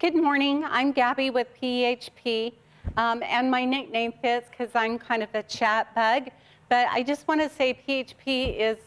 Good morning. I'm Gabby with PEHP, and my nickname fits because I'm kind of a chat bug. But I just want to say PEHP is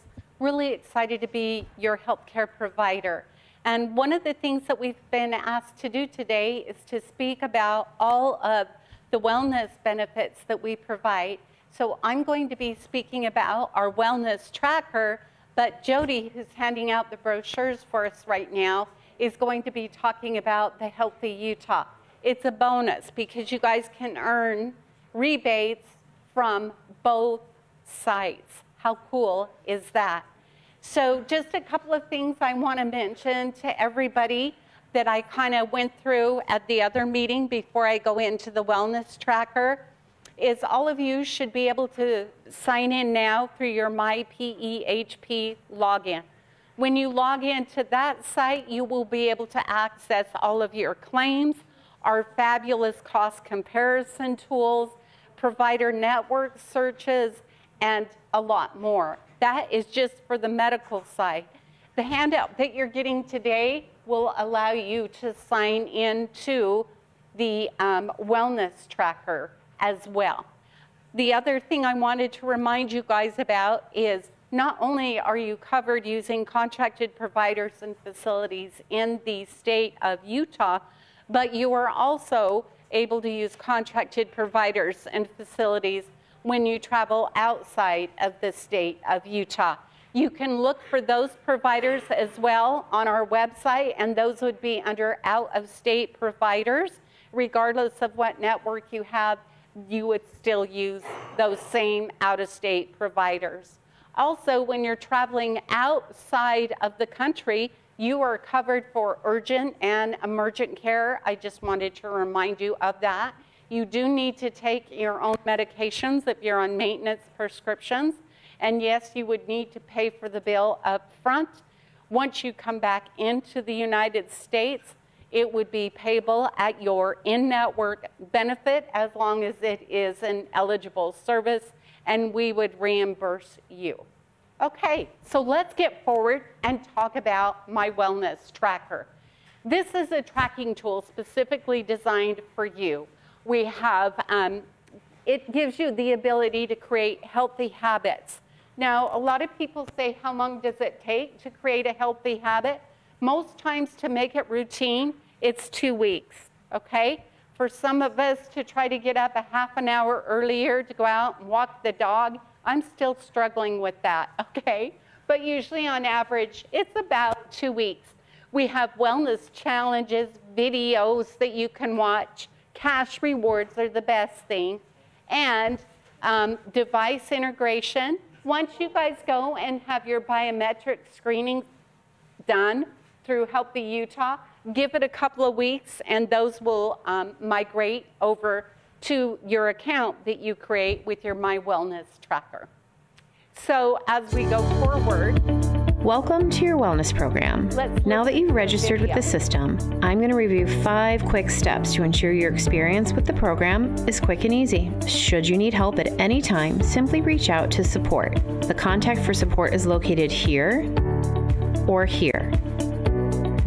really excited to be your healthcare provider. And one of the things that we've been asked to do today is to speak about all of the wellness benefits that we provide. So I'm going to be speaking about our wellness tracker, but Jody, who's handing out the brochures for us right now, is going to be talking about the Healthy Utah. It's a bonus because you guys can earn rebates from both sites. How cool is that? So just a couple of things I want to mention to everybody that I kind of went through at the other meeting before I go into the wellness tracker is all of you should be able to sign in now through your My PEHP login. When you log into that site, you will be able to access all of your claims, our fabulous cost comparison tools, provider network searches, and a lot more. That is just for the medical side. The handout that you're getting today will allow you to sign into the wellness tracker as well. The other thing I wanted to remind you guys about is not only are you covered using contracted providers and facilities in the state of Utah, but you are also able to use contracted providers and facilities when you travel outside of the state of Utah. You can look for those providers as well on our website, and those would be under out-of-state providers. Regardless of what network you have, you would still use those same out-of-state providers. Also, when you're traveling outside of the country, you are covered for urgent and emergent care. I just wanted to remind you of that. You do need to take your own medications if you're on maintenance prescriptions. And yes, you would need to pay for the bill up front. Once you come back into the United States, it would be payable at your in-network benefit as long as it is an eligible service, and we would reimburse you. Okay, so let's get forward and talk about my wellness tracker. This is a tracking tool specifically designed for you. We have, it gives you the ability to create healthy habits. Now, a lot of people say, how long does it take to create a healthy habit? Most times to make it routine, it's 2 weeks, okay? For some of us to try to get up a half an hour earlier to go out and walk the dog, I'm still struggling with that, okay? But usually on average, it's about 2 weeks. We have wellness challenges, videos that you can watch. Cash rewards are the best thing. And device integration. Once you guys go and have your biometric screening done through Healthy Utah, give it a couple of weeks and those will migrate over to your account that you create with your My Wellness Tracker. So as we go forward, welcome to your wellness program. Now that you've registered with the system, I'm going to review 5 quick steps to ensure your experience with the program is quick and easy. Should you need help at any time, simply reach out to support. The contact for support is located here or here.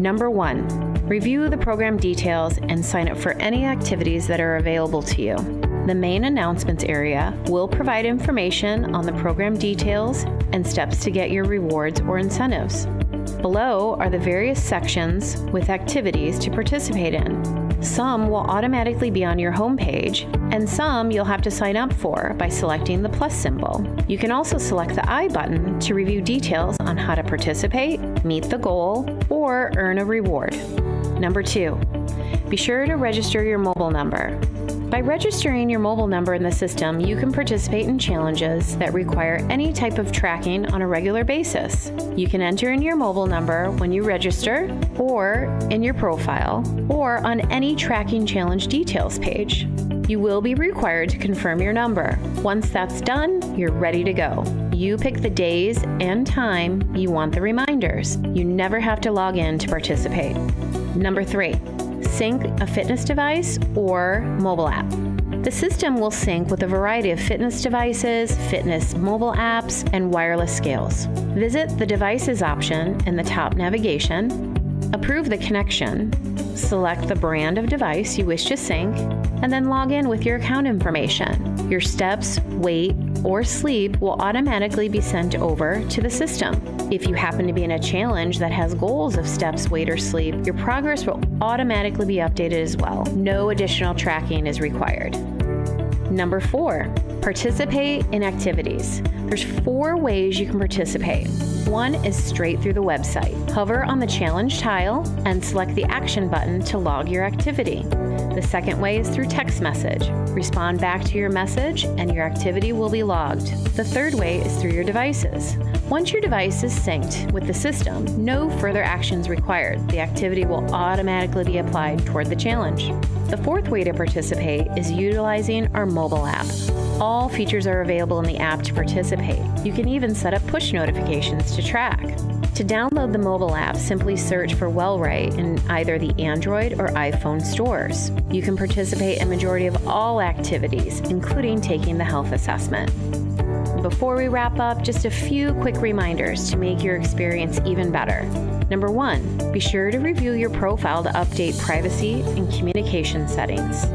Number 1, review the program details and sign up for any activities that are available to you. The main announcements area will provide information on the program details and steps to get your rewards or incentives. Below are the various sections with activities to participate in. Some will automatically be on your homepage, and some you'll have to sign up for by selecting the plus symbol. You can also select the I button to review details on how to participate, meet the goal, or earn a reward. Number 2, be sure to register your mobile number. By registering your mobile number in the system, you can participate in challenges that require any type of tracking on a regular basis. You can enter in your mobile number when you register, or in your profile, or on any tracking challenge details page. You will be required to confirm your number. Once that's done, you're ready to go. You pick the days and time you want the reminders. You never have to log in to participate. Number 3, sync a fitness device or mobile app. The system will sync with a variety of fitness devices, fitness mobile apps, and wireless scales. Visit the Devices option in the top navigation, approve the connection, select the brand of device you wish to sync, and then log in with your account information. Your steps, weight, or sleep will automatically be sent over to the system. If you happen to be in a challenge that has goals of steps, weight, or sleep, your progress will automatically be updated as well. No additional tracking is required. Number 4, participate in activities. There's 4 ways you can participate. One is straight through the website. Hover on the challenge tile and select the action button to log your activity. The second way is through text message. Respond back to your message and your activity will be logged. The third way is through your devices. Once your device is synced with the system, no further actions required. The activity will automatically be applied toward the challenge. The fourth way to participate is utilizing our mobile app. All features are available in the app to participate. You can even set up push notifications to track. To download the mobile app, simply search for Wellright in either the Android or iPhone stores. You can participate in a majority of all activities, including taking the health assessment. Before we wrap up, just a few quick reminders to make your experience even better. Number 1, be sure to review your profile to update privacy and communication settings.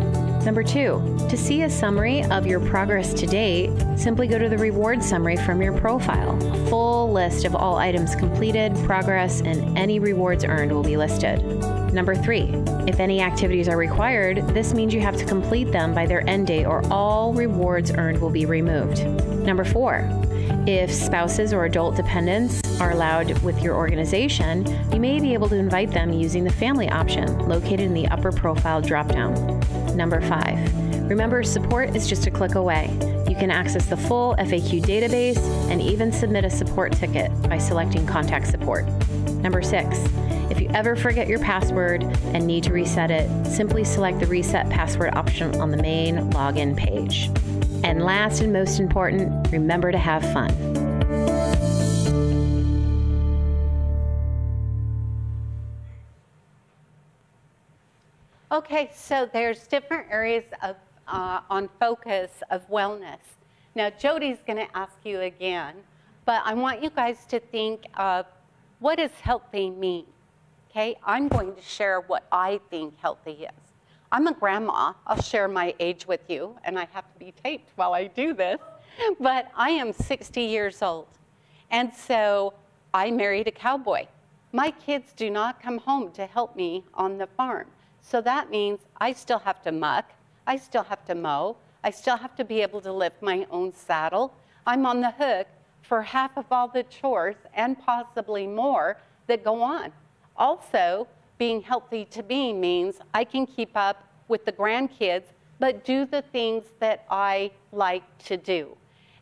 Number 2, to see a summary of your progress to date, simply go to the reward summary from your profile. A full list of all items completed, progress, and any rewards earned will be listed. Number 3, if any activities are required, this means you have to complete them by their end date or all rewards earned will be removed. Number 4, if spouses or adult dependents are allowed with your organization, you may be able to invite them using the family option located in the upper profile dropdown. Number 5, remember support is just a click away. You can access the full FAQ database and even submit a support ticket by selecting Contact Support. Number 6, if you ever forget your password and need to reset it, simply select the Reset Password option on the main login page. And last and most important, remember to have fun. Okay, so there's different areas of on focus of wellness. Now, Jody's going to ask you again, but I want you guys to think of what does healthy mean? Okay, I'm going to share what I think healthy is. I'm a grandma. I'll share my age with you, and I have to be taped while I do this, but I am 60 years old, and so I married a cowboy. My kids do not come home to help me on the farm, so that means I still have to muck, I still have to mow, I still have to be able to lift my own saddle. I'm on the hook for half of all the chores and possibly more that go on. Also, being healthy to me means I can keep up with the grandkids, but do the things that I like to do.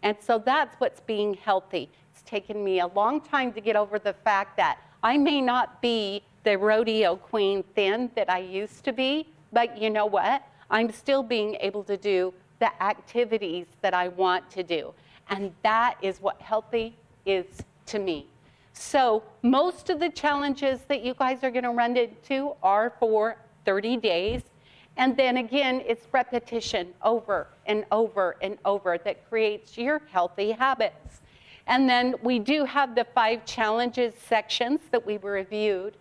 And so that's what's being healthy. It's taken me a long time to get over the fact that I may not be the rodeo queen thin that I used to be, but you know what? I'm still being able to do the activities that I want to do. And that is what healthy is to me. So most of the challenges that you guys are going to run into are for 30 days. And then again, it's repetition over and over and over that creates your healthy habits. And then we do have the 5 challenges sections that we reviewed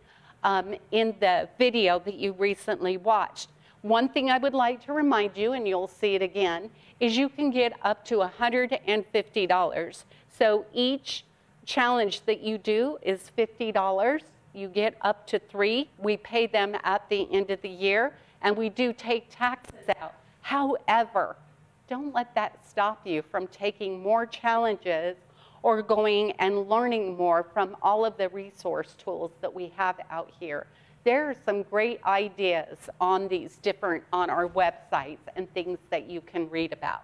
in the video that you recently watched. One thing I would like to remind you, and you'll see it again, is you can get up to $150. So each challenge that you do is $50. You get up to 3. We pay them at the end of the year, and we do take taxes out. However, don't let that stop you from taking more challenges or going and learning more from all of the resource tools that we have out here. There are some great ideas on these on our websites and things that you can read about.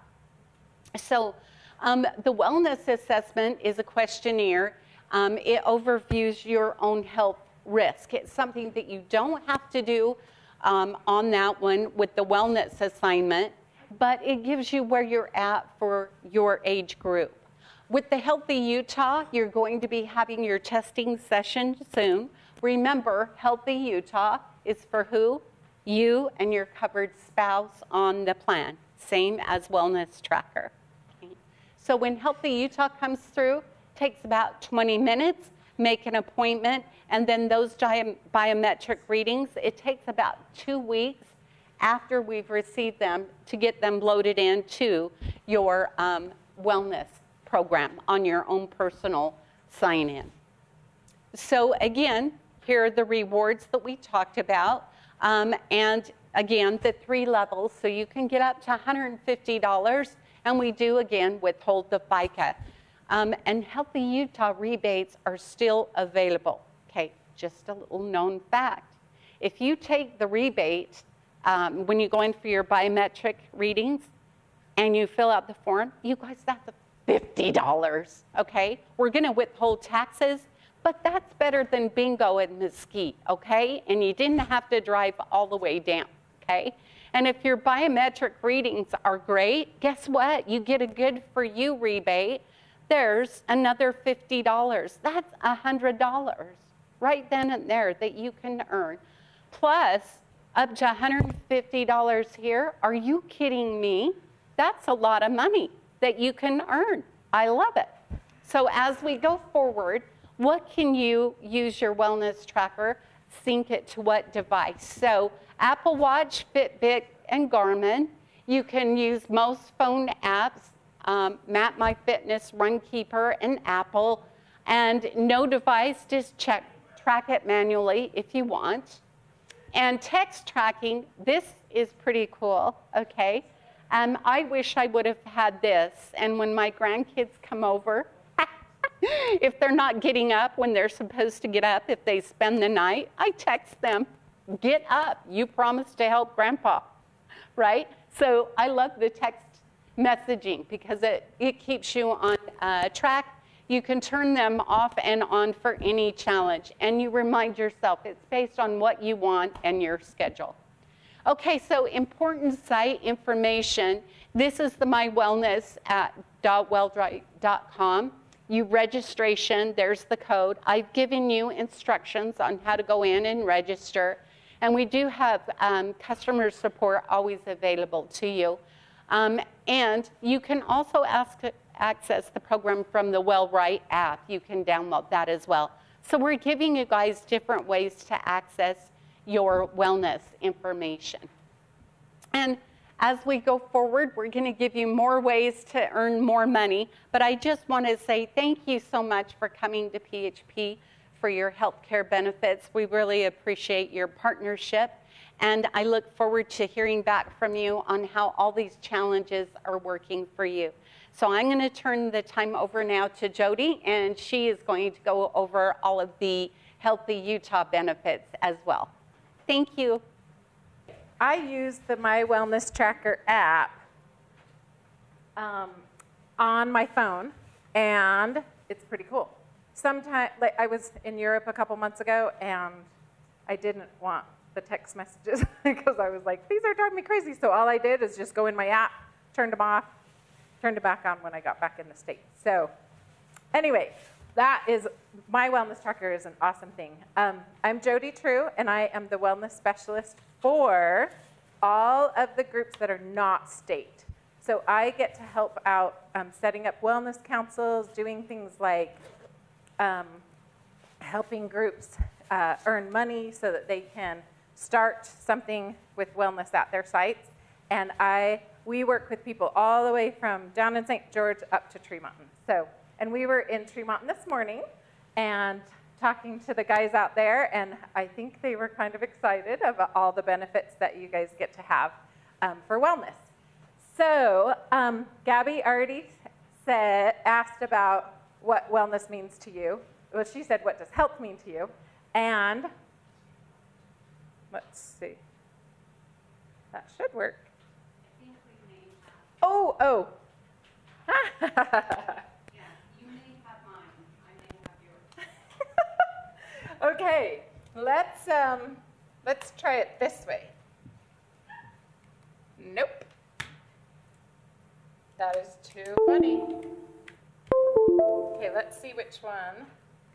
So the wellness assessment is a questionnaire. It overviews your own health risk. It's something that you don't have to do on that one with the wellness assignment, but it gives you where you're at for your age group. With the Healthy Utah, you're going to be having your testing session soon. Remember, Healthy Utah is for who? You and your covered spouse on the plan, same as Wellness Tracker. Okay. So when Healthy Utah comes through, it takes about 20 minutes. make an appointment, and then those biometric readings, it takes about 2 weeks after we've received them to get them loaded into your wellness program on your own personal sign-in. So again, here are the rewards that we talked about. And again, the 3 levels, so you can get up to $150, and we do, again, withhold the FICA. And Healthy Utah rebates are still available. Okay, just a little known fact. If you take the rebate when you go in for your biometric readings and you fill out the form, you guys, that's $50, okay? We're gonna withhold taxes, but that's better than bingo and Mesquite, okay? And you didn't have to drive all the way down, okay? And if your biometric readings are great, guess what? You get a good for you rebate. There's another $50. That's $100 right then and there that you can earn. Plus, up to $150 here. Are you kidding me? That's a lot of money that you can earn. I love it. So as we go forward, what can you use your wellness tracker? Sync it to what device? So Apple Watch, Fitbit, and Garmin. You can use most phone apps, Map My Fitness, Runkeeper, and Apple. And no device, just track it manually if you want. And text tracking, this is pretty cool, okay? I wish I would have had this. And when my grandkids come over, if they're not getting up when they're supposed to get up, if they spend the night, I text them, get up, you promised to help Grandpa, right? So I love the text messaging because it keeps you on track. You can turn them off and on for any challenge, and you remind yourself it's based on what you want and your schedule. Okay, so important site information. This is the My Wellness at .wellbright.com. You registration, there's the code. I've given you instructions on how to go in and register, and we do have customer support always available to you. And you can also access the program from the WellRight app. You can download that as well. So we're giving you guys different ways to access your wellness information. And as we go forward, we're going to give you more ways to earn more money. But I just want to say thank you so much for coming to PHP for your healthcare benefits. We really appreciate your partnership. And I look forward to hearing back from you on how all these challenges are working for you. So I'm going to turn the time over now to Jody, and she is going to go over all of the Healthy Utah benefits as well. Thank you. I use the My Wellness Tracker app on my phone, and it's pretty cool. Sometimes, like I was in Europe a couple months ago, and I didn't want the text messages because I was like, these are driving me crazy. So all I did is just go in my app, turned them off, turned it back on when I got back in the States. So anyway, that is, My Wellness Tracker is an awesome thing. I'm Jody True, and I am the wellness specialist for all of the groups that are not state. So I get to help out setting up wellness councils, doing things like helping groups earn money so that they can start something with wellness at their sites. And we work with people all the way from down in St. George up to Tree Mountain. So, and we were in Tree Mountain this morning and talking to the guys out there, and I think they were kind of excited about all the benefits that you guys get to have for wellness. So Gabby already asked about what wellness means to you. Well, she said, what does health mean to you? And let's see. That should work. Oh. Yeah, you may have mine. I may have yours. Okay, let's try it this way. Nope. That is too funny. Okay, let's see which one.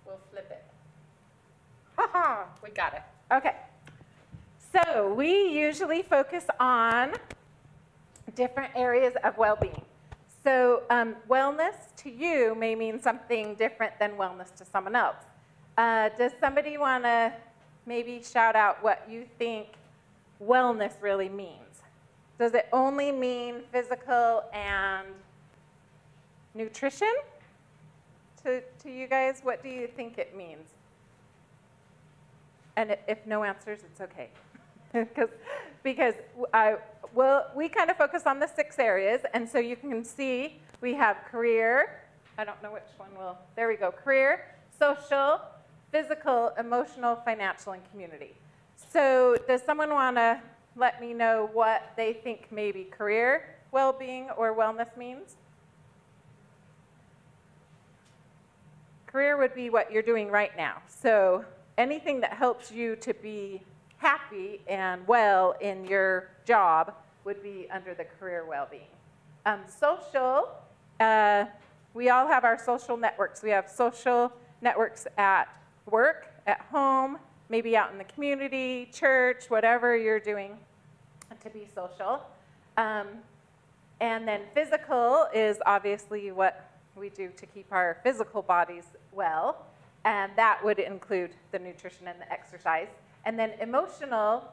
We'll flip it. Ha-ha, we got it. Okay. So we usually focus on different areas of well-being. So wellness to you may mean something different than wellness to someone else. Does somebody want to maybe shout out what you think wellness really means? Does it only mean physical and nutrition? To you guys, what do you think it means? And if no answers, it's okay. because we kind of focus on the 6 areas, and so you can see we have career. I don't know which one will. There we go. Career, social, physical, emotional, financial, and community. So does someone want to let me know what they think maybe career well-being or wellness means? Career would be what you're doing right now. So anything that helps you to be happy and well in your job would be under the career well-being. Social, we all have our social networks. We have social networks at work, at home, maybe out in the community, church, whatever you're doing to be social. And then physical is obviously what we do to keep our physical bodies well, and that would include the nutrition and the exercise. And then emotional,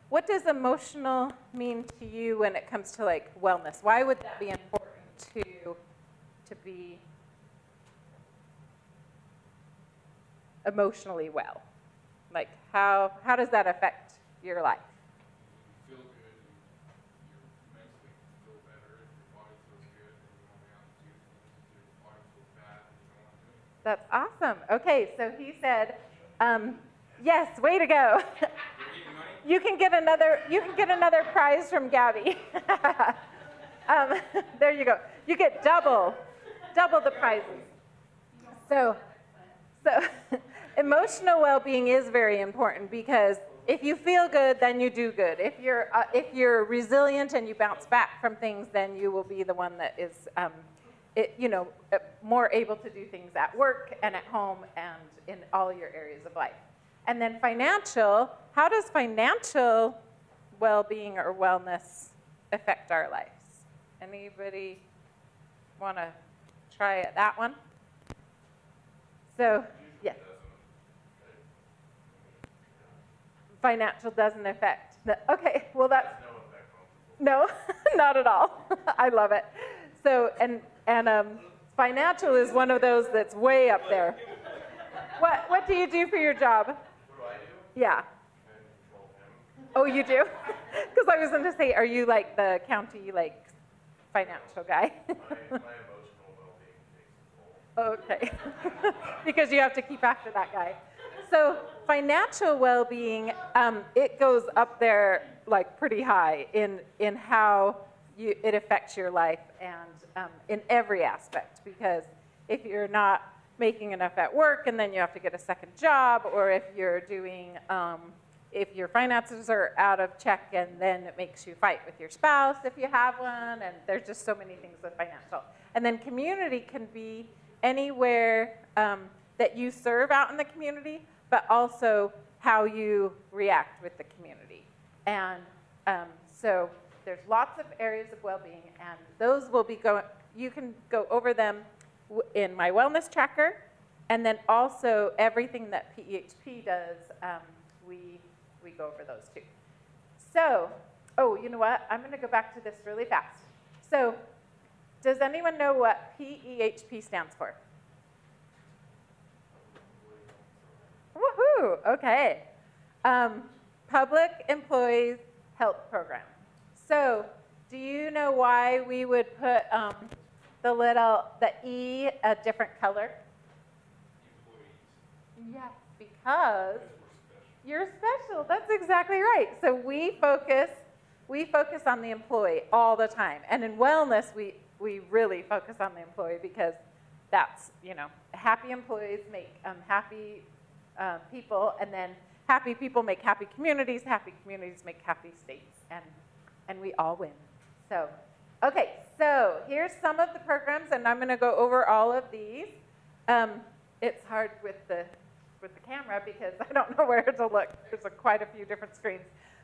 what does emotional mean to you when it comes to like wellness? Why would that be important to be emotionally well? Like how does that affect your life? You feel good, and you mentally feel better, and your body feels good, and you won't have to do things if your body feels bad and you don't want to do it. That's awesome. Okay, so he said, yes, way to go. You can get another prize from Gabby. There you go. You get double the prizes. So emotional well-being is very important because if you feel good, then you do good. If you're resilient and you bounce back from things, then you will be the one that is more able to do things at work and at home and in all your areas of life. And then financial, how does financial well-being or wellness affect our lives? Anybody want to try that one? So, yes. Financial doesn't affect. Okay, well that's no, not at all. I love it. So, and financial is one of those that's way up there. What do you do for your job? What do I do? Yeah. I control him. Oh, you do? Because I was going to say, are you like the county financial guy? My emotional well-being takes a toll. Okay. Because you have to keep after that guy. So financial well-being, it goes up there like pretty high in how it affects your life and in every aspect. Because if you're not making enough at work and then you have to get a second job, or if you're doing, if your finances are out of check and then it makes you fight with your spouse if you have one, and there's just so many things with financial. And then community can be anywhere that you serve out in the community, but also how you react with the community. And so there's lots of areas of well-being, and those will be you can go over them in my wellness tracker, and then also everything that PEHP does, we go over those too. So, oh, you know what? I'm going to go back to this really fast. So, does anyone know what PEHP stands for? Woohoo! Okay. Public Employees Health Program. So, do you know why we would put the E a different color? Employees. Yes, because you're special. That's exactly right. So we focus on the employee all the time. And in wellness, we really focus on the employee because that's, happy employees make happy people, and then happy people make happy communities make happy states, and we all win. So, okay, so here's some of the programs, and I'm going to go over all of these. It's hard with the camera because I don't know where to look. There's quite a few different screens.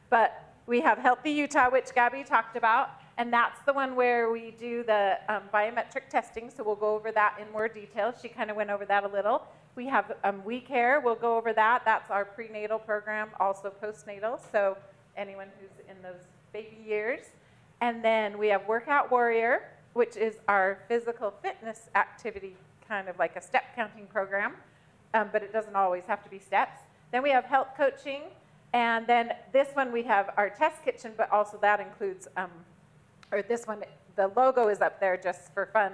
But we have Healthy Utah, which Gabby talked about, and that's the one where we do the biometric testing, so we'll go over that in more detail. She kind of went over that a little. We have We Care. We'll go over that. That's our prenatal program, also postnatal, so anyone who's in those baby years. And then we have Workout Warrior, which is our physical fitness activity, kind of like a step counting program, but it doesn't always have to be steps. Then we have health coaching, and then this one we have our test kitchen, but also that includes, or this one, the logo is up there just for fun.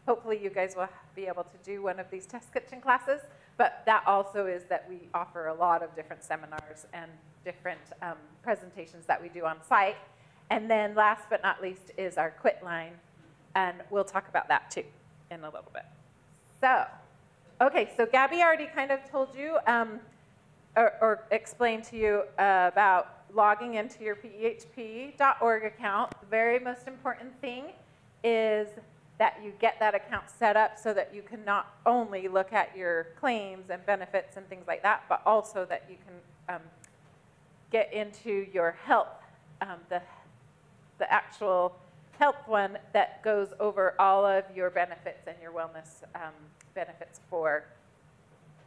Hopefully you guys will be able to do one of these test kitchen classes, but that also is that we offer a lot of different seminars and different presentations that we do on site. And then last but not least is our quit line, and we'll talk about that too in a little bit. So, okay, so Gabby already kind of told you or explained to you about logging into your PEHP.org account. The very most important thing is that you get that account set up so that you can not only look at your claims and benefits and things like that, but also that you can get into your health, the actual health one that goes over all of your benefits and your wellness benefits for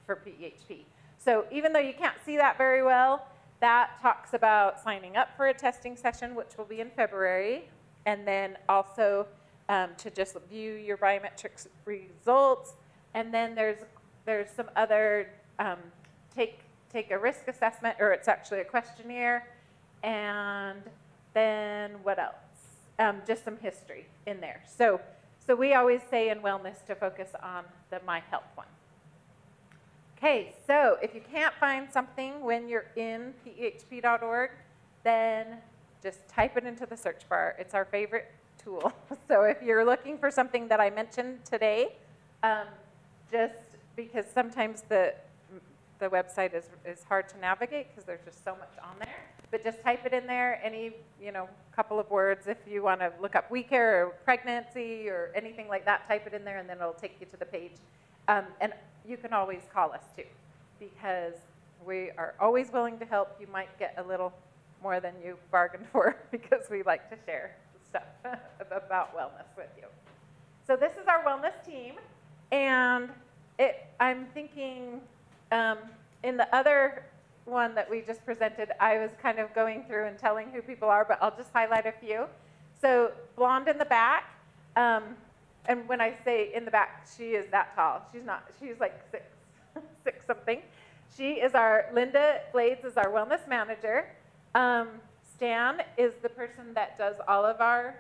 PEHP. So even though you can't see that very well, that talks about signing up for a testing session, which will be in February, and then also to just view your biometrics results. And then there's some other take a risk assessment, or it's actually a questionnaire, and then what else? Just some history in there. So we always say in wellness to focus on the My Health one. Okay, so if you can't find something when you're in PEHP.org, then just type it into the search bar. It's our favorite tool. So if you're looking for something that I mentioned today, just because sometimes the website is hard to navigate because there's just so much on there, but just type it in there, any couple of words. If you want to look up We Care or pregnancy or anything like that, type it in there and then it'll take you to the page. And you can always call us too, because we are always willing to help. You might get a little more than you bargained for because we like to share stuff about wellness with you. So this is our wellness team, and I'm thinking in the other one that we just presented, I was kind of going through and telling who people are, but I'll just highlight a few. So blonde in the back, and when I say in the back, she is that tall. She's like six something. She is Linda Blades is our wellness manager. Stan is the person that does all of our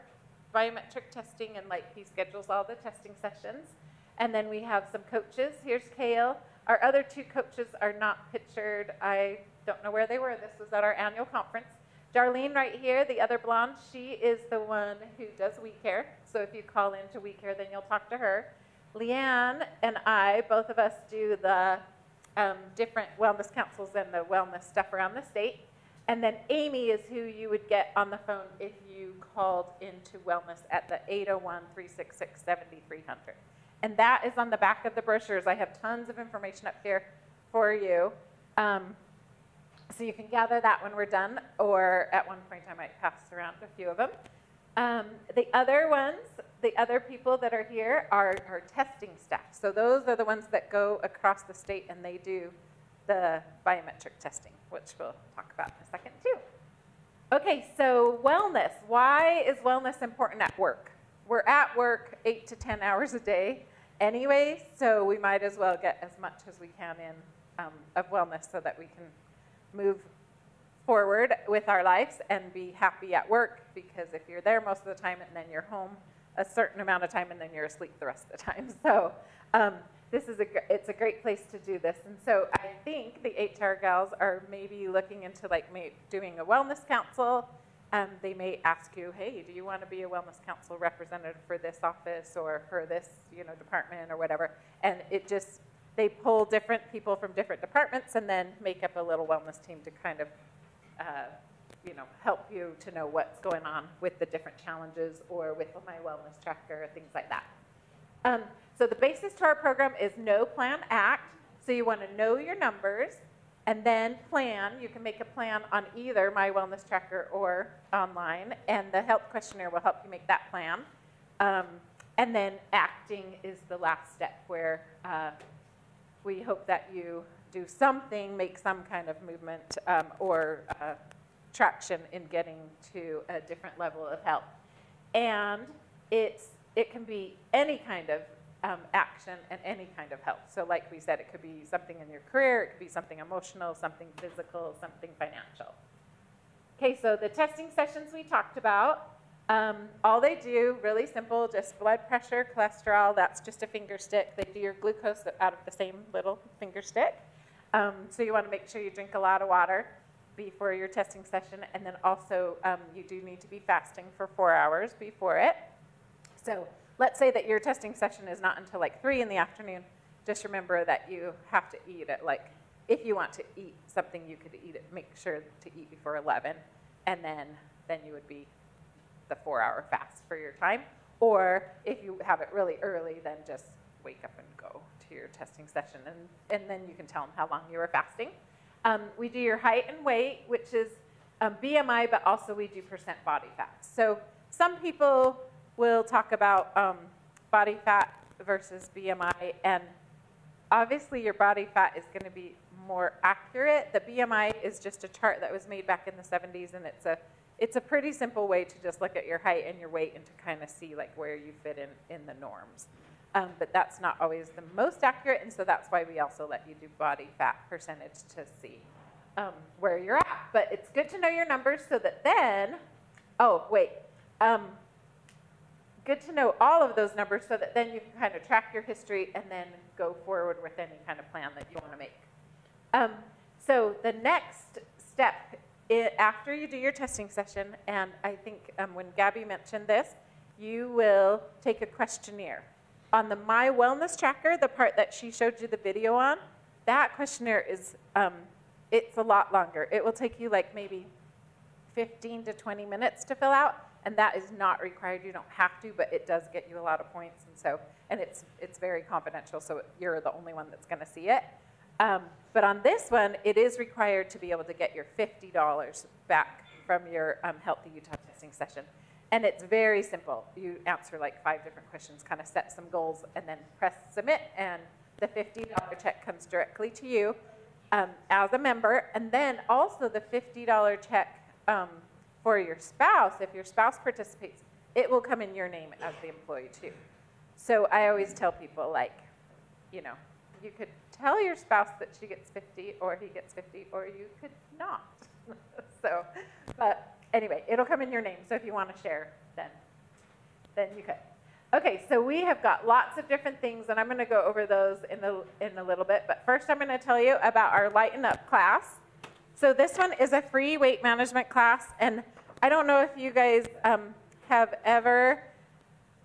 biometric testing, and he schedules all the testing sessions. And then we have some coaches. Here's Kale. Our other two coaches are not pictured. I don't know where they were. This was at our annual conference. Darlene right here, the other blonde, she is the one who does We Care. So if you call into We Care, then you'll talk to her. Leanne and I, both of us do the different wellness councils and the wellness stuff around the state. And then Amy is who you would get on the phone if you called into wellness at the 801-366-7300. And that is on the back of the brochures. I have tons of information up here for you. So you can gather that when we're done, or at one point I might pass around a few of them. The other ones, the other people that are here are our testing staff. So those are the ones that go across the state and they do the biometric testing, which we'll talk about in a second too. Okay, so wellness. Why is wellness important at work? We're at work 8 to 10 hours a day anyway, so we might as well get as much as we can in of wellness so that we can move forward with our lives and be happy at work, because if you're there most of the time and then you're home a certain amount of time and then you're asleep the rest of the time. So it's a great place to do this. And so I think the HR gals are maybe looking into doing a wellness council. They may ask you, hey, do you want to be a wellness council representative for this office or for this department or whatever? And they pull different people from different departments and then make up a little wellness team to kind of help you to know what's going on with the different challenges or with My Wellness Tracker, things like that. So the basis to our program is know, plan, act. So you want to know your numbers and then plan. You can make a plan on either My Wellness Tracker or online, and the health questionnaire will help you make that plan. And then acting is the last step, where we hope that you do something, make some kind of movement or traction in getting to a different level of health. And it can be any kind of action and any kind of health. So like we said, it could be something in your career, it could be something emotional, something physical, something financial. Okay, so the testing sessions we talked about, all they do, really simple, just blood pressure, cholesterol, that's just a finger stick. They do your glucose out of the same little finger stick. So you want to make sure you drink a lot of water before your testing session, and then also you do need to be fasting for 4 hours before it. So let's say that your testing session is not until like 3 in the afternoon. Just remember that you have to eat at like, if you want to eat something, you could eat it, make sure to eat before 11, and then you would be the 4-hour fast for your time. Or if you have it really early, then just wake up and go to your testing session, and then you can tell them how long you were fasting. We do your height and weight, which is BMI, but also we do percent body fat. So some people will talk about body fat versus BMI, and obviously your body fat is going to be more accurate. The BMI is just a chart that was made back in the 70s, and it's a pretty simple way to just look at your height and your weight and to kind of see like where you fit in the norms. But that's not always the most accurate, and so that's why we also let you do body fat percentage to see where you're at. But it's good to know your numbers so that then, good to know all of those numbers so that then you can kind of track your history and then go forward with any kind of plan that you want to make. So the next step after you do your testing session, and I think when Gabby mentioned this, you will take a questionnaire. On the My Wellness Tracker, the part that she showed you the video on, that questionnaire is, it's a lot longer. It will take you like maybe 15 to 20 minutes to fill out, and that is not required. You don't have to, but it does get you a lot of points, and it's very confidential, so you're the only one that's going to see it. But on this one, it is required to be able to get your $50 back from your Healthy Utah testing session. And it's very simple. You answer like 5 different questions, kind of set some goals, and then press submit, and the $50 check comes directly to you as a member. And then also the $50 check for your spouse, if your spouse participates, it will come in your name as the employee too. So I always tell people, like, you know, you could tell your spouse that she gets 50 or he gets 50, or you could not. So, but anyway, it'll come in your name. So if you want to share, then you could. Okay, so we have got lots of different things, and I'm going to go over those in a little bit. But first, I'm going to tell you about our Lighten Up class. So this one is a free weight management class, and I don't know if you guys have ever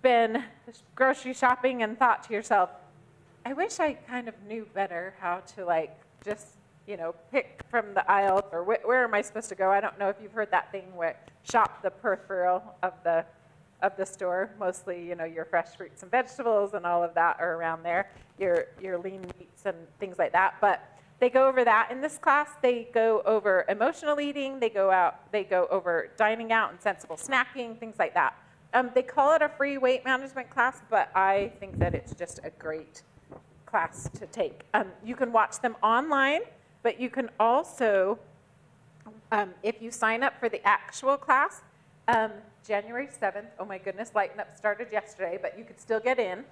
been grocery shopping and thought to yourself, I wish I kind of knew better how to like just, you know, pick from the aisles, or where am I supposed to go? I don't know if you've heard that thing where shop the peripheral of the store. Mostly, you know, your fresh fruits and vegetables and all of that are around there, your lean meats and things like that. But they go over that in this class. They go over emotional eating. They go over dining out and sensible snacking, things like that. They call it a free weight management class, but I think that it's just a great class to take. You can watch them online, but you can also, if you sign up for the actual class, January 7th, oh my goodness, Lighten Up started yesterday, but you could still get in.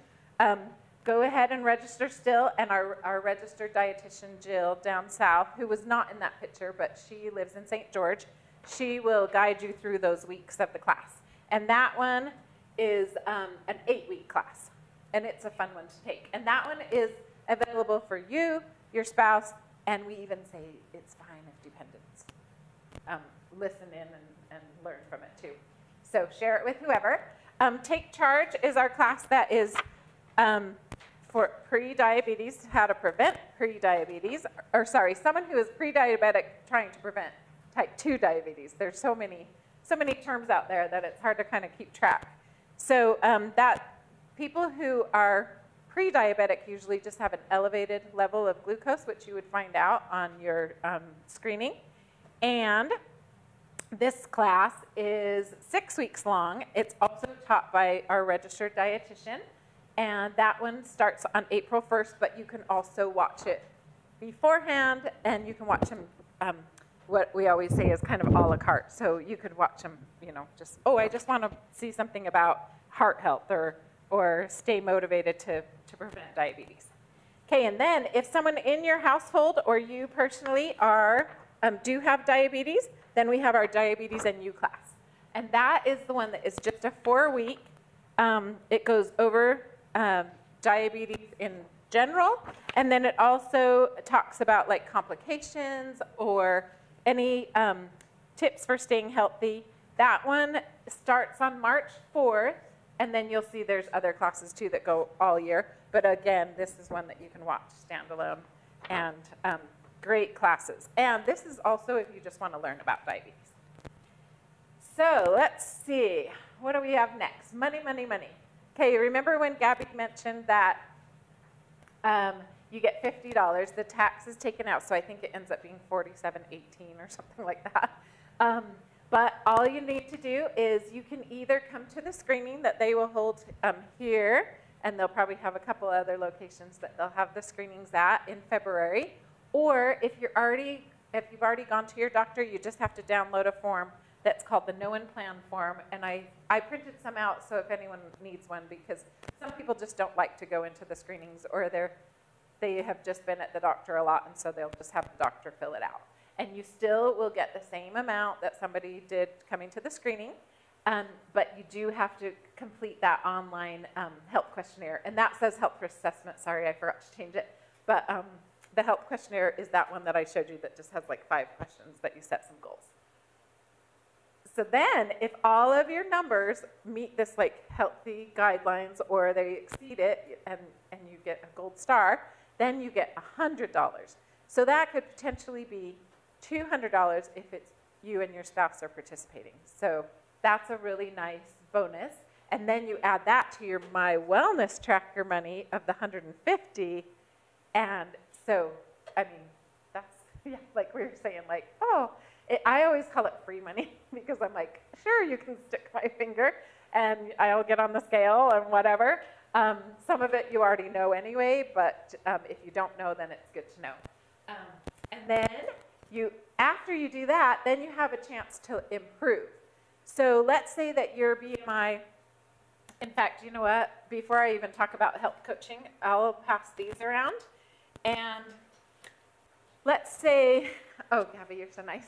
Go ahead and register still, and our registered dietitian, Jill, down south, who was not in that picture, but she lives in St. George, she will guide you through those weeks of the class. And that one is an 8-week class, and it's a fun one to take. And that one is available for you, your spouse, and we even say it's fine if dependents listen in and learn from it too. So share it with whoever. Take Charge is our class that is for pre-diabetes, how to prevent pre-diabetes, or sorry, someone who is pre-diabetic trying to prevent type 2 diabetes. There's so many terms out there that it's hard to kind of keep track. So that people who are pre-diabetic usually just have an elevated level of glucose, which you would find out on your screening. And this class is 6 weeks long. It's also taught by our registered dietitian. And that one starts on April 1st, but you can also watch it beforehand, and you can watch them, what we always say is kind of a la carte. So you could watch them, you know, just, oh, I just want to see something about heart health or stay motivated to prevent diabetes. Okay, and then if someone in your household or you personally do have diabetes, then we have our Diabetes and You class. And that is the one that is just a 4-week. It goes over diabetes in general, and then it also talks about like complications or any tips for staying healthy. That one starts on March 4th, and then you'll see there's other classes too that go all year. But again, this is one that you can watch standalone, and great classes. And this is also if you just want to learn about diabetes. So let's see, what do we have next? Money, money, money. Okay, remember when Gabby mentioned that you get $50, the tax is taken out, so I think it ends up being $47.18 or something like that. But all you need to do is you can either come to the screening that they will hold here, and they'll probably have a couple other locations that they'll have the screenings at in February, or if you've already gone to your doctor, you just have to download a form that's called the Know and Plan form, and I printed some out so if anyone needs one, because some people just don't like to go into the screenings, or they have just been at the doctor a lot, and so they'll just have the doctor fill it out. And you still will get the same amount that somebody did coming to the screening, but you do have to complete that online health questionnaire, and that says health assessment. Sorry, I forgot to change it, but the health questionnaire is that one that I showed you that just has like 5 questions that you set some goals. So then, if all of your numbers meet this like healthy guidelines or they exceed it and you get a gold star, then you get $100. So that could potentially be $200 if it's you and your spouse are participating. So that's a really nice bonus. And then you add that to your My Wellness Tracker money of the $150. And so, I mean, that's, yeah, like we were saying, like, oh, I always call it free money because I'm like, sure, you can stick my finger and I'll get on the scale and whatever. Some of it you already know anyway, but if you don't know, then it's good to know. And then after you do that, then you have a chance to improve. So let's say that your BMI, in fact, you know what? Before I even talk about health coaching, I'll pass these around. And let's say, oh, Gabby, you're so nice.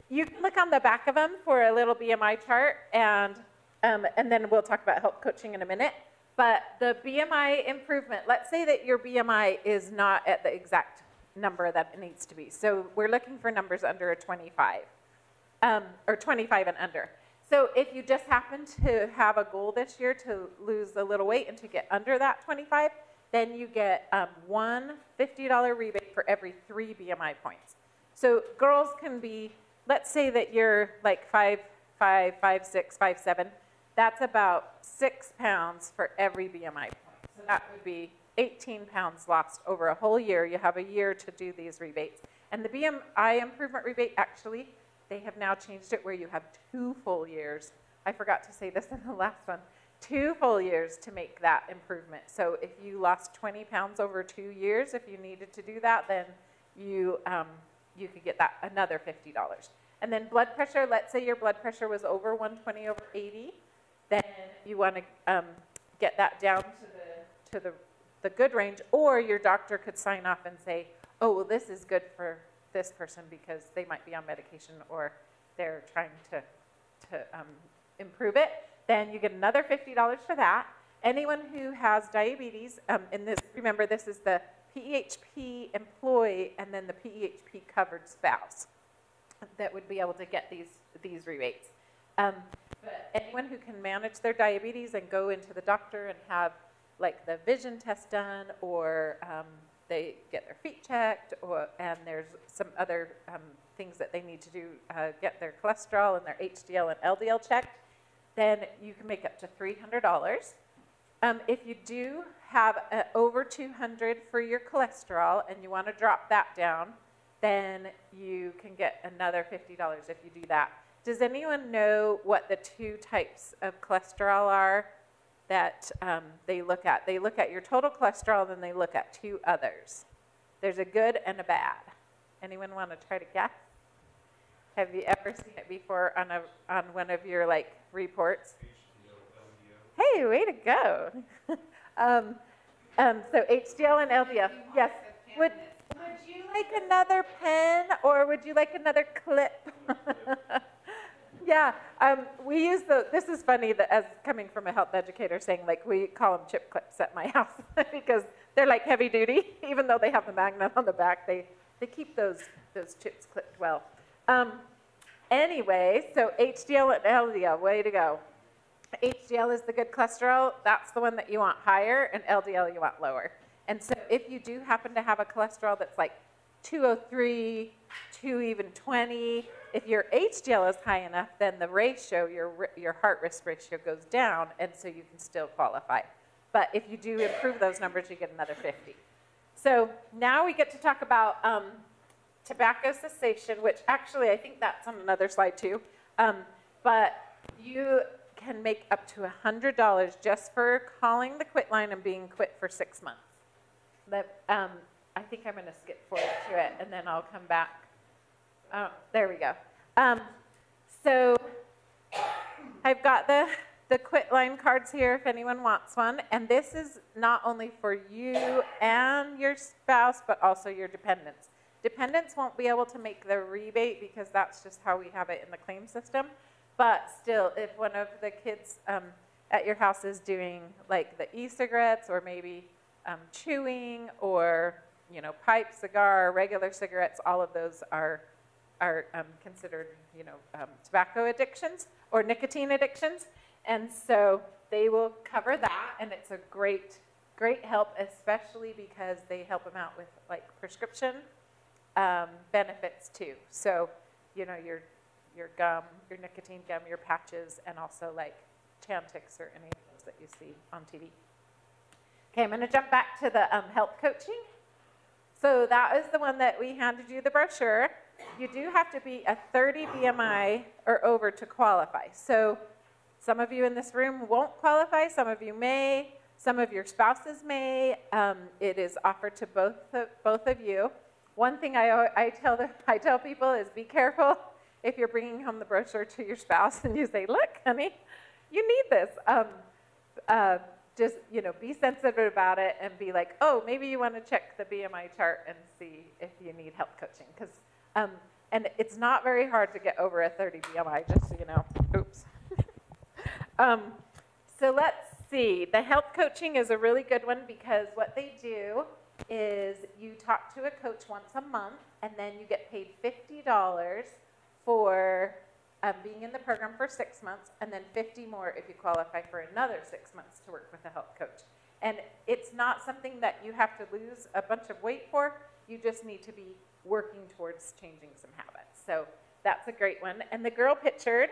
You can look on the back of them for a little BMI chart, and then we'll talk about health coaching in a minute. But the BMI improvement, let's say that your BMI is not at the exact number that it needs to be. So we're looking for numbers under a 25, or 25 and under. So if you just happen to have a goal this year to lose a little weight and to get under that 25, then you get one $50 rebate for every 3 BMI points. So girls can be, let's say that you're like 5'5", 5'6", 5'7". That's about 6 pounds for every BMI point. So that would be 18 pounds lost over a whole year. You have a year to do these rebates. And the BMI improvement rebate, actually, they have now changed it where you have 2 full years. I forgot to say this in the last one. 2 full years to make that improvement. So if you lost 20 pounds over 2 years, if you needed to do that, then you could get that another $50. And then blood pressure, let's say your blood pressure was over 120/80, then you want to get that down to the good range, or your doctor could sign off and say, oh, well, this is good for this person because they might be on medication or they're trying to improve it. Then you get another $50 for that. Anyone who has diabetes, remember this is the PEHP employee and then the PEHP covered spouse that would be able to get these rebates. But anyone who can manage their diabetes and go into the doctor and have like the vision test done, or they get their feet checked, and there's some other things that they need to do, get their cholesterol and their HDL and LDL checked, then you can make up to $300. If you do have over 200 for your cholesterol and you want to drop that down, then you can get another $50 if you do that. Does anyone know what the 2 types of cholesterol are that they look at. They look at your total cholesterol, then they look at 2 others. There's a good and a bad. Anyone want to try to guess? Have you ever seen it before on one of your like reports? Hey, way to go. So HDL and LDL. Yes. Would you like another pen or would you like another clip? Yeah, we use this is funny that as coming from a health educator saying like we call them chip clips at my house because they're like heavy duty, even though they have the magnet on the back, they keep those chips clipped well. Anyway, so HDL and LDL, way to go. HDL is the good cholesterol, that's the one that you want higher, and LDL you want lower. And so if you do happen to have a cholesterol that's like 203, 220, if your HDL is high enough, then the ratio, your heart risk ratio goes down, and so you can still qualify. But if you do improve those numbers, you get another 50. So now we get to talk about tobacco cessation, which actually I think that's on another slide too. But you can make up to $100 just for calling the quit line and being quit for 6 months. I think I'm going to skip forward to it, and then I'll come back. There we go. So I've got the quit line cards here if anyone wants one. And this is not only for you and your spouse, but also your dependents. Dependents won't be able to make the rebate because that's just how we have it in the claim system. But still, if one of the kids at your house is doing like the e-cigarettes or maybe chewing or pipe, cigar, regular cigarettes, all of those are considered tobacco addictions or nicotine addictions, and so they will cover that, and it's a great help, especially because they help them out with like prescription benefits too. So your gum, your nicotine gum, your patches, and also like Chantix or any of those that you see on TV. Okay, I'm going to jump back to the health coaching. So that is the one that we handed you the brochure. You do have to be a 30 BMI or over to qualify. So some of you in this room won't qualify, some of you may, some of your spouses may. It is offered to both of you. One thing I tell people is be careful if you're bringing home the brochure to your spouse and you say, look, honey, you need this. Just, be sensitive about it and be like, oh, maybe you want to check the BMI chart and see if you need health coaching. Because, and it's not very hard to get over a 30 BMI, just so you know. Oops. So let's see. The health coaching is a really good one because what they do is you talk to a coach once a month, and then you get paid $50 for being in the program for 6 months, and then 50 more if you qualify for another 6 months to work with a health coach. And it's not something that you have to lose a bunch of weight for. You just need to be working towards changing some habits. So that's a great one. And the girl pictured,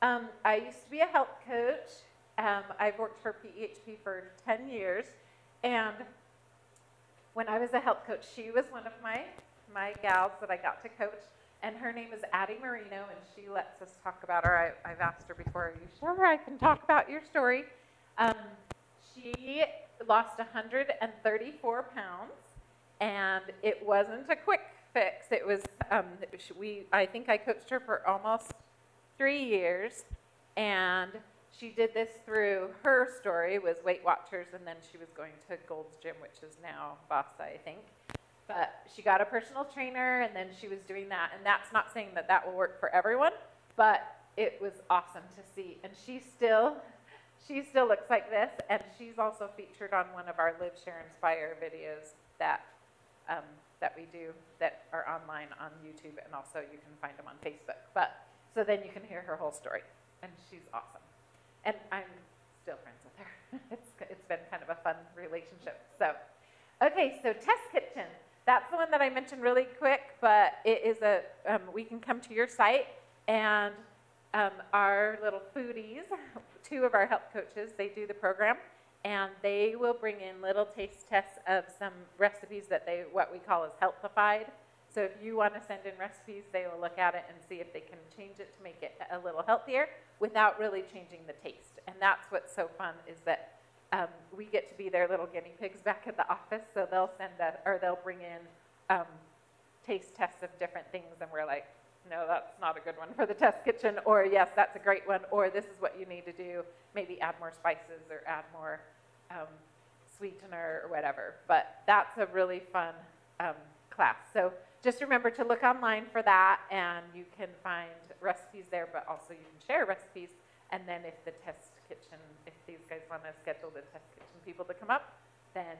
I used to be a health coach. I've worked for PEHP for 10 years. And when I was a health coach, she was one of my gals that I got to coach. And her name is Addie Marino, and she lets us talk about her. I've asked her before, are you sure I can talk about your story? She lost 134 pounds, and it wasn't a quick fix. It was, I think I coached her for almost 3 years, and she did this through, her story was Weight Watchers, and then she was going to Gold's Gym, which is now Vasa, I think. But she got a personal trainer, and then she was doing that. And that's not saying that that will work for everyone, but it was awesome to see. And she still looks like this, and she's also featured on one of our Live, Share, Inspire videos that we do that are online on YouTube, and also you can find them on Facebook. But so then you can hear her whole story, and she's awesome. And I'm still friends with her. It's been kind of a fun relationship. So, okay, so Test Kitchen. That's the one that I mentioned really quick, but it is we can come to your site, and our little foodies, 2 of our health coaches, they do the program, and they will bring in little taste tests of some recipes that what we call is healthified. So if you want to send in recipes, they will look at it and see if they can change it to make it a little healthier without really changing the taste. And that's what's so fun is that we get to be their little guinea pigs back at the office, so they'll send us, or they'll bring in taste tests of different things, and we're like, no, that's not a good one for the test kitchen, or yes, that's a great one, or this is what you need to do, maybe add more spices or add more sweetener or whatever. But that's a really fun class. So just remember to look online for that, and you can find recipes there, but also you can share recipes. And then if the test kitchen, if these guys want to schedule the test kitchen people to come up, then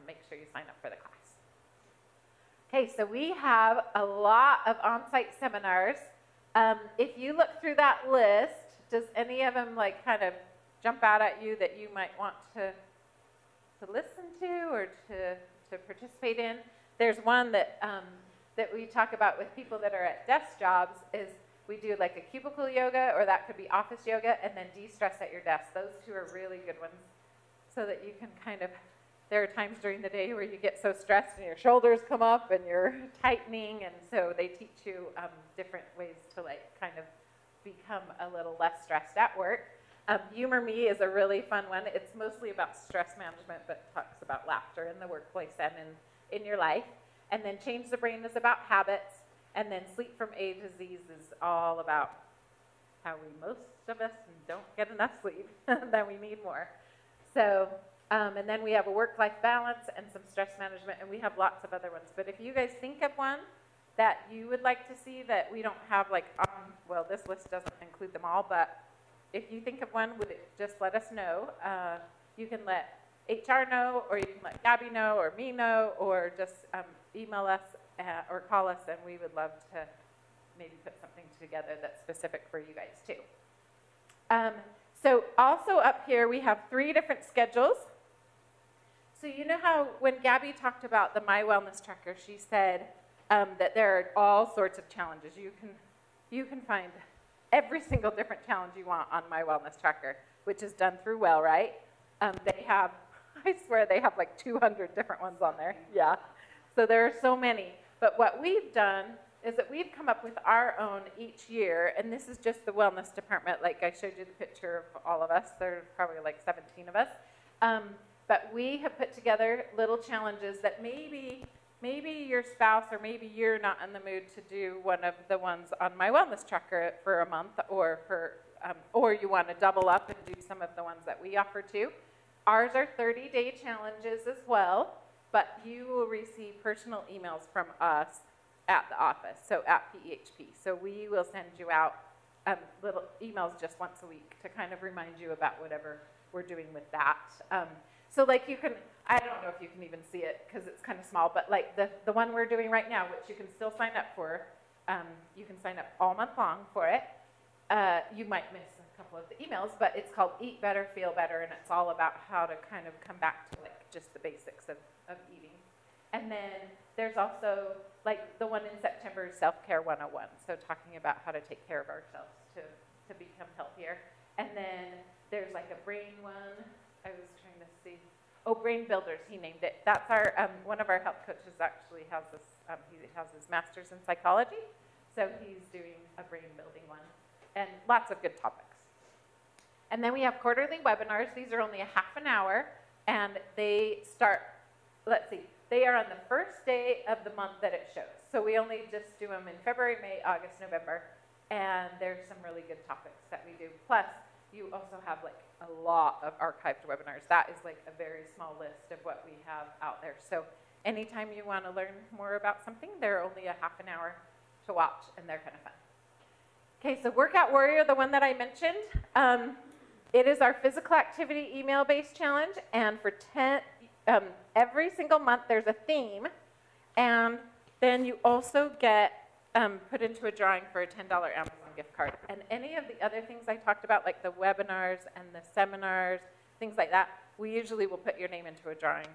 make sure you sign up for the class. Okay, so we have a lot of on-site seminars. If you look through that list, does any of them like kind of jump out at you that you might want to listen to or to participate in? There's one that that we talk about with people that are at desk jobs is we do like a cubicle yoga, or that could be office yoga, and then de-stress at your desk. Those two are really good ones, so that you can kind of, there are times during the day where you get so stressed and your shoulders come up and you're tightening, and so they teach you different ways to like kind of become a little less stressed at work. Humor Me is a really fun one. It's mostly about stress management, but talks about laughter in the workplace and in your life. And then Change the Brain is about habits. And then Sleep from A to Z is all about how most of us don't get enough sleep, then we need more. So, and then we have a work-life balance and some stress management, and we have lots of other ones. But if you guys think of one that you would like to see that we don't have like on, well, this list doesn't include them all, but if you think of one, would it just let us know? You can let HR know, or you can let Gabby know, or me know, or just email us or call us, and we would love to maybe put something together that's specific for you guys too. So also up here we have 3 different schedules. So you know how when Gabby talked about the My Wellness Tracker, she said that there are all sorts of challenges. You can find every single different challenge you want on My Wellness Tracker, which is done through Well-Right. They have, I swear they have like 200 different ones on there. Yeah. So there are so many. But what we've done is that we've come up with our own each year, and this is just the wellness department. Like I showed you the picture of all of us. There are probably like 17 of us. But we have put together little challenges that maybe your spouse or maybe you're not in the mood to do one of the ones on My Wellness Tracker for a month, or you want to double up and do some of the ones that we offer too. Ours are 30-day challenges as well, but you will receive personal emails from us at the office, so at PEHP. So we will send you out little emails just once a week to kind of remind you about whatever we're doing with that. So like you can, I don't know if you can even see it because it's kind of small, but like the one we're doing right now, which you can still sign up for, you can sign up all month long for it. You might miss a couple of the emails, but it's called Eat Better, Feel Better, and it's all about how to kind of come back to like just the basics of eating. And then there's also like the one in September is Self-Care 101, so talking about how to take care of ourselves to become healthier. And then there's like a brain one. I was trying to see. Oh, Brain Builders, he named it. That's our one of our health coaches actually has this. He has his master's in psychology, so he's doing a brain building one, and lots of good topics. And then we have quarterly webinars. These are only a half an hour, and they start. Let's see. They are on the first day of the month that it shows. So we only just do them in February, May, August, November, and there's some really good topics that we do. Plus, you also have like a lot of archived webinars. That is like a very small list of what we have out there. So anytime you want to learn more about something, they're only a half an hour to watch, and they're kind of fun. Okay, so Workout Warrior, the one that I mentioned, it is our physical activity email-based challenge, and for every single month there's a theme, and then you also get put into a drawing for a $10 Amazon gift card. And any of the other things I talked about, like the webinars and the seminars, things like that, we usually will put your name into a drawing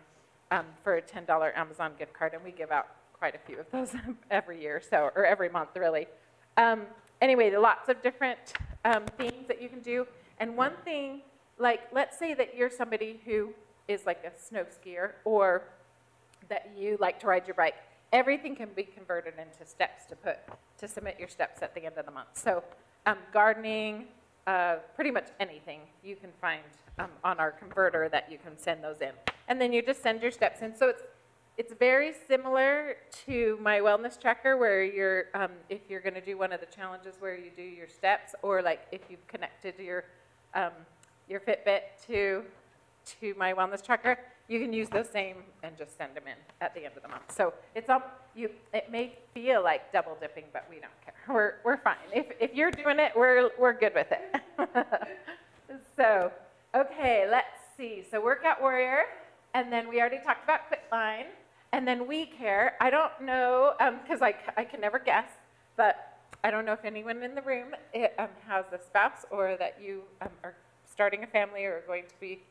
for a $10 Amazon gift card, and we give out quite a few of those every year, so, or every month, really. Anyway, lots of different themes that you can do. And one thing, like, let's say that you're somebody who is like a snow skier, or that you like to ride your bike. Everything can be converted into steps to submit your steps at the end of the month. So gardening, pretty much anything you can find on our converter that you can send those in. And then you just send your steps in. So it's very similar to my wellness tracker, where you're, if you're going to do one of the challenges where you do your steps, or like if you've connected your Fitbit to my wellness tracker, you can use those same and just send them in at the end of the month. So it's it may feel like double dipping, but we don't care. We're fine. If you're doing it, we're good with it. So, okay, let's see. So Workout Warrior, and then we already talked about QuitLine, and then We Care. I don't know, because I can never guess, but I don't know if anyone in the room has a spouse, or that you are starting a family or going to be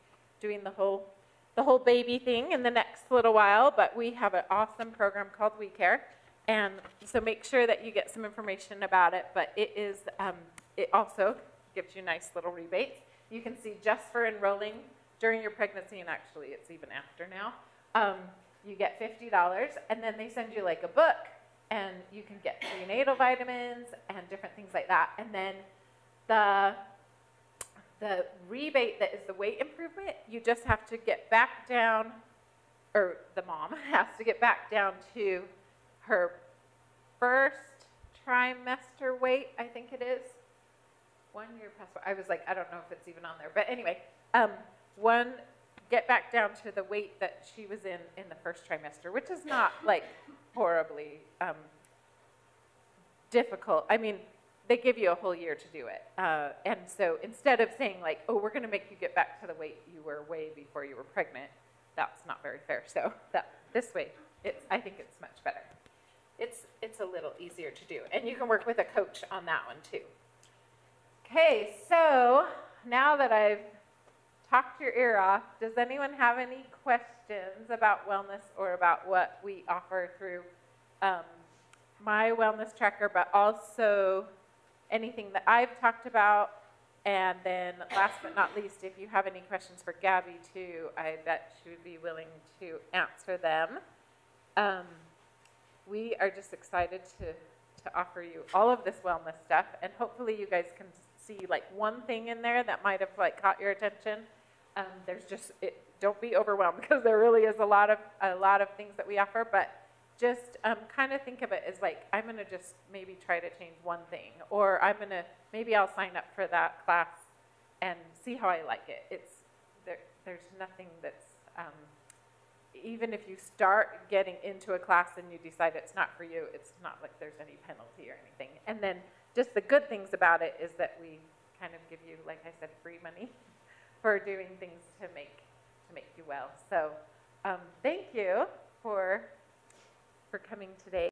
doing the whole baby thing in the next little while, but we have an awesome program called We Care, and so make sure that you get some information about it. But it also gives you nice little rebates. You can see just for enrolling during your pregnancy, and actually it's even after now, you get $50, and then they send you like a book, and you can get prenatal vitamins and different things like that. And then the rebate that is the weight improvement, you just have to get back down, or the mom has to get back down to her first trimester weight, I think it is. 1 year past, I was like, I don't know if it's even on there. But anyway, get back down to the weight that she was in the first trimester, which is not like horribly difficult. I mean, they give you a whole year to do it. And so instead of saying like, oh, we're going to make you get back to the weight you were way before you were pregnant, that's not very fair. So this way, I think it's much better. It's a little easier to do. And you can work with a coach on that one too. Okay, so now that I've talked your ear off, does anyone have any questions about wellness or about what we offer through my wellness tracker, but also anything that I've talked about? And then last but not least, if you have any questions for Gabby too, I bet she would be willing to answer them. We are just excited to offer you all of this wellness stuff, and hopefully you guys can see like one thing in there that might have like caught your attention. Don't be overwhelmed, because there really is a lot of things that we offer, but just kind of think of it as like, I'm going to just maybe try to change one thing, or maybe I'll sign up for that class and see how I like it. There's nothing that's, even if you start getting into a class and you decide it's not for you, it's not like there's any penalty or anything. And then just the good things about it is that we kind of give you, like I said, free money for doing things to make you well. So thank you for coming today.